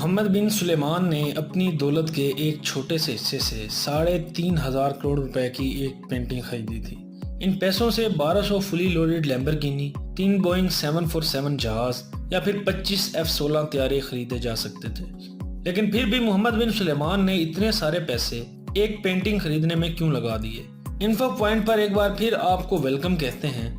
محمد بن سلیمان نے اپنی دولت کے ایک چھوٹے سے حصے سے 3,500 کروڑ روپے کی ایک پینٹنگ خریدی تھی۔ ان پیسوں سے 1200 فلی لوڈڈ لیمبرگینی، 3 بوئنگ 747 جہاز یا پھر 25 F-16 طیارے خریدے جا سکتے تھے۔ لیکن پھر بھی محمد بن سلیمان نے اتنے سارے پیسے ایک پینٹنگ خریدنے میں کیوں لگا دیے؟ انفو پوائنٹ پر ایک بار پھر آپ کو ویلکم کہتے ہیں۔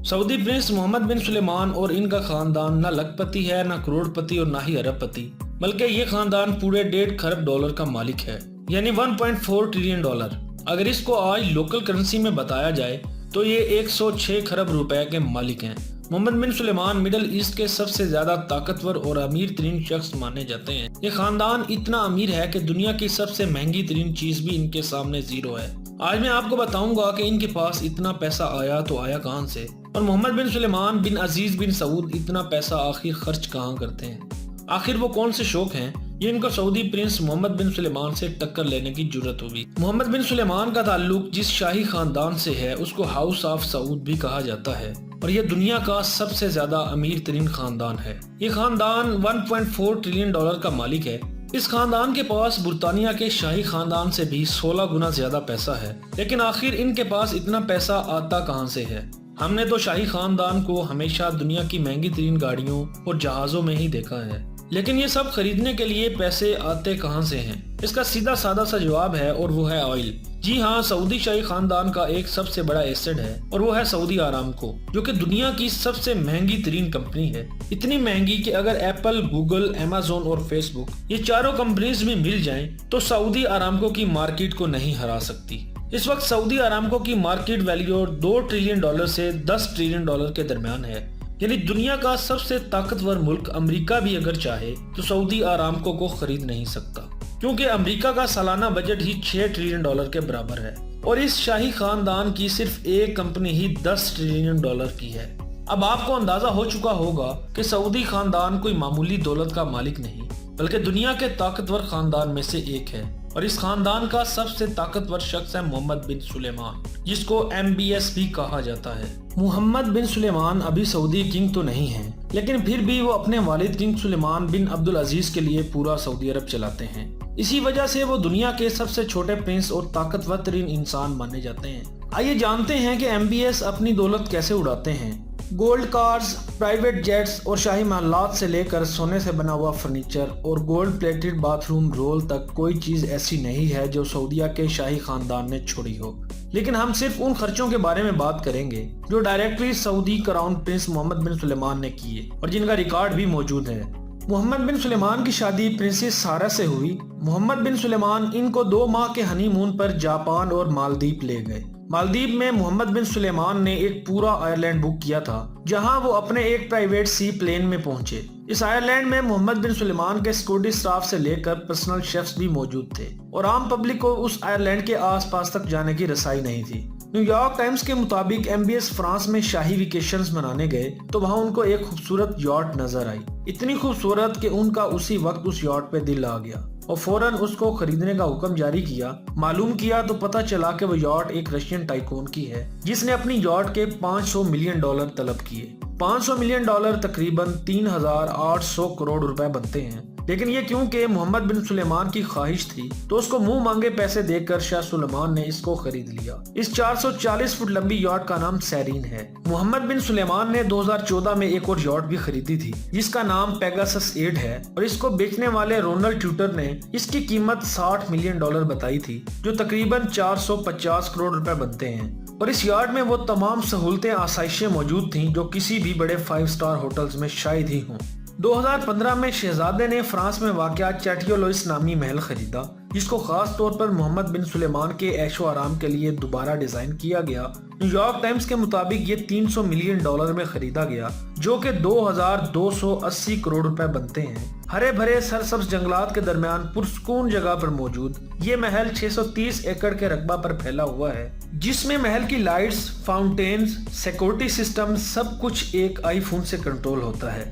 سعودی پرنس محمد بن سلیمان اور ان کا خاندان نہ لکھ پتی ہے، نہ کروڑ پتی اور نہ ہی ارب پتی، بلکہ یہ خاندان پورے 1.5 کھرب ڈالر کا مالک ہے، یعنی 1.4 ٹریلین ڈالر۔ اگر اس کو آج لوکل کرنسی میں بتایا جائے تو یہ 106 کھرب روپے کے مالک ہیں۔ محمد بن سلیمان مڈل ایسٹ کے سب سے زیادہ طاقتور اور امیر ترین شخص مانے جاتے ہیں۔ یہ خاندان اتنا امیر ہے کہ دنیا کی سب سے مہنگی ترین چیز بھی ان کے سامنے زیرو ہے۔ آج میں آپ کو بتاؤں گا کہ ان کے پاس اتنا پیسہ آیا تو آیا کہاں سے، اور محمد بن سلیمان بن عزیز بن سعود اتنا پیسہ آخر خرچ کہاں کرتے ہیں۔ آخر وہ کون سے شوق ہیں یہ ان کو سعودی پرنس محمد بن سلیمان سے ٹکر لینے کی جرت ہوئی۔ محمد بن سلیمان کا تعلق جس شاہی خاندان سے ہے اس کو ہاؤس آف سعود بھی کہا جاتا ہے، اور یہ دنیا کا سب سے زیادہ امیر ترین خاندان ہے۔ یہ خاندان 1.4 ٹریلین ڈالر کا مالک ہے۔ اس خاندان کے پاس برطانیہ کے شاہی خاندان سے بھی 16 گنا زیادہ پیسہ ہے، لیکن آخر ان کے پاس اتنا پیسہ آتا کہاں سے ہے؟ ہم نے تو شاہی خاندان کو ہمیشہ دنیا کی مہنگی ترین گاڑیوں اور جہازوں میں ہی دیکھا ہے، لیکن یہ سب خریدنے کے لیے پیسے آتے کہاں سے ہیں؟ اس کا سیدھا سادہ سا جواب ہے، اور وہ ہے آئل۔ جی ہاں، سعودی شاہی خاندان کا ایک سب سے بڑا ایسٹ ہے، اور وہ ہے سعودی آرامکو، جو کہ دنیا کی سب سے مہنگی ترین کمپنی ہے۔ اتنی مہنگی کہ اگر ایپل، گوگل، ایمیزون اور فیس بک یہ چاروں کمپنیز بھی مل جائیں تو سعودی آرامکو کی مارکیٹ کو نہیں ہرا سکتی۔ اس وقت سعودی آرامکو کی مارکیٹ ویلیو 2 ٹریلین ڈالر سے 10 ٹریلین ڈالر کے درمیان ہے، یعنی دنیا کا سب سے طاقتور ملک امریکہ بھی اگر چاہے تو سعودی آرامکو کو خرید نہیں سکتا، کیونکہ امریکہ کا سالانہ بجٹ ہی 6 ٹریلین ڈالر کے برابر ہے، اور اس شاہی خاندان کی صرف ایک کمپنی ہی 10 ٹریلین ڈالر کی ہے۔ اب آپ کو اندازہ ہو چکا ہوگا کہ سعودی خاندان کوئی معمولی دولت کا مالک نہیں، بلکہ دنیا کے طاقتور خاندان میں سے ایک ہے، اور اس خاندان کا سب سے طاقتور شخص ہے محمد بن سلیمان، جس کو MBS بھی کہا جاتا ہے۔ محمد بن سلیمان ابھی سعودی کنگ تو نہیں ہیں، لیکن پھر بھی وہ اپنے والد کنگ سلیمان بن عبدالعزیز کے لیے پورا سعودی عرب چلاتے ہیں۔ اسی وجہ سے وہ دنیا کے سب سے چھوٹے پرنس اور طاقتور ترین انسان مانے جاتے ہیں۔ آئیے جانتے ہیں کہ MBS اپنی دولت کیسے اڑاتے ہیں۔ گولڈ کارز، پرائیویٹ جیٹس اور شاہی محلات سے لے کر سونے سے بنا ہوا فرنیچر اور gold plated bath room role تک کوئی چیز ایسی نہیں ہے جو سعودیہ کے شاہی خاندان نے چھوڑی ہو۔ لیکن ہم صرف ان خرچوں کے بارے میں بات کریں گے جو ڈائریکٹلی سعودی کراؤن پرنس محمد بن سلیمان نے کیے اور جن کا ریکارڈ بھی موجود ہے۔ محمد بن سلیمان کی شادی پرنسس سارہ سے ہوئی۔ محمد بن سلیمان ان کو 2 ماہ کے ہنی مون پر جاپان اور مالدیپ لے گئے۔ مالدیپ میں محمد بن سلیمان نے ایک پورا آئرلینڈ بک کیا تھا، جہاں وہ اپنے ایک پرائیویٹ سی پلین میں پہنچے۔ اس آئرلینڈ میں محمد بن سلیمان کے سیکورٹی سٹاف سے لے کر پرسنل شیفز بھی موجود تھے، اور عام پبلک کو اس آئرلینڈ کے آس پاس تک جانے کی رسائی نہیں تھی۔ نیو یارک ٹائمز کے مطابق MBS فرانس میں شاہی ویکیشنز منانے گئے تو وہاں ان کو ایک خوبصورت یاٹ نظر آئی، اتنی خوبصورت کہ ان کا اسی وقت اس یاٹ پہ دل آ گیا اور فوراً اس کو خریدنے کا حکم جاری کیا۔ معلوم کیا تو پتہ چلا کہ وہ یاٹ ایک رشین ٹائکون کی ہے، جس نے اپنی یاٹ کے 500 ملین ڈالر طلب کیے۔ 500 ملین ڈالر تقریباً 3,800 کروڑ روپے بنتے ہیں، لیکن یہ کیونکہ محمد بن سلیمان کی خواہش تھی تو اس کو منہ مانگے پیسے دے کر شاہ سلیمان نے اس کو خرید لیا۔ اس 440 فٹ لمبی یاٹ کا نام سیرین ہے۔ محمد بن سلیمان نے 2014 میں ایک اور یاٹ بھی خریدی تھی جس کا نام پیگاسس 8 ہے، اور اس کو بیچنے والے رونلڈ ٹیوٹر نے اس کی قیمت 60 ملین ڈالر بتائی تھی، جو تقریباً 450 کروڑ روپے بنتے ہیں، اور اس یارڈ میں وہ تمام سہولتیں آسائشیں موجود تھیں جو کسی بھی بڑے 5 سٹار ہوٹلز میں شاید ہی ہوں۔ 2015 میں شہزادے نے فرانس میں واقع چیٹیو لوئس نامی محل خریدا، جس کو خاص طور پر محمد بن سلیمان کے عیش و آرام کے لیے دوبارہ ڈیزائن کیا گیا۔ نیو یارک ٹائمز کے مطابق یہ 300 ملین ڈالر میں خریدا گیا، جو کہ 2280 کروڑ روپے بنتے ہیں۔ ہرے بھرے سرسبز جنگلات کے درمیان پرسکون جگہ پر موجود یہ محل 630 ایکڑ کے رقبہ پر پھیلا ہوا ہے، جس میں محل کی لائٹس، فاؤنٹینز، سیکورٹی سسٹم سب کچھ ایک آئی فون سے کنٹرول ہوتا ہے۔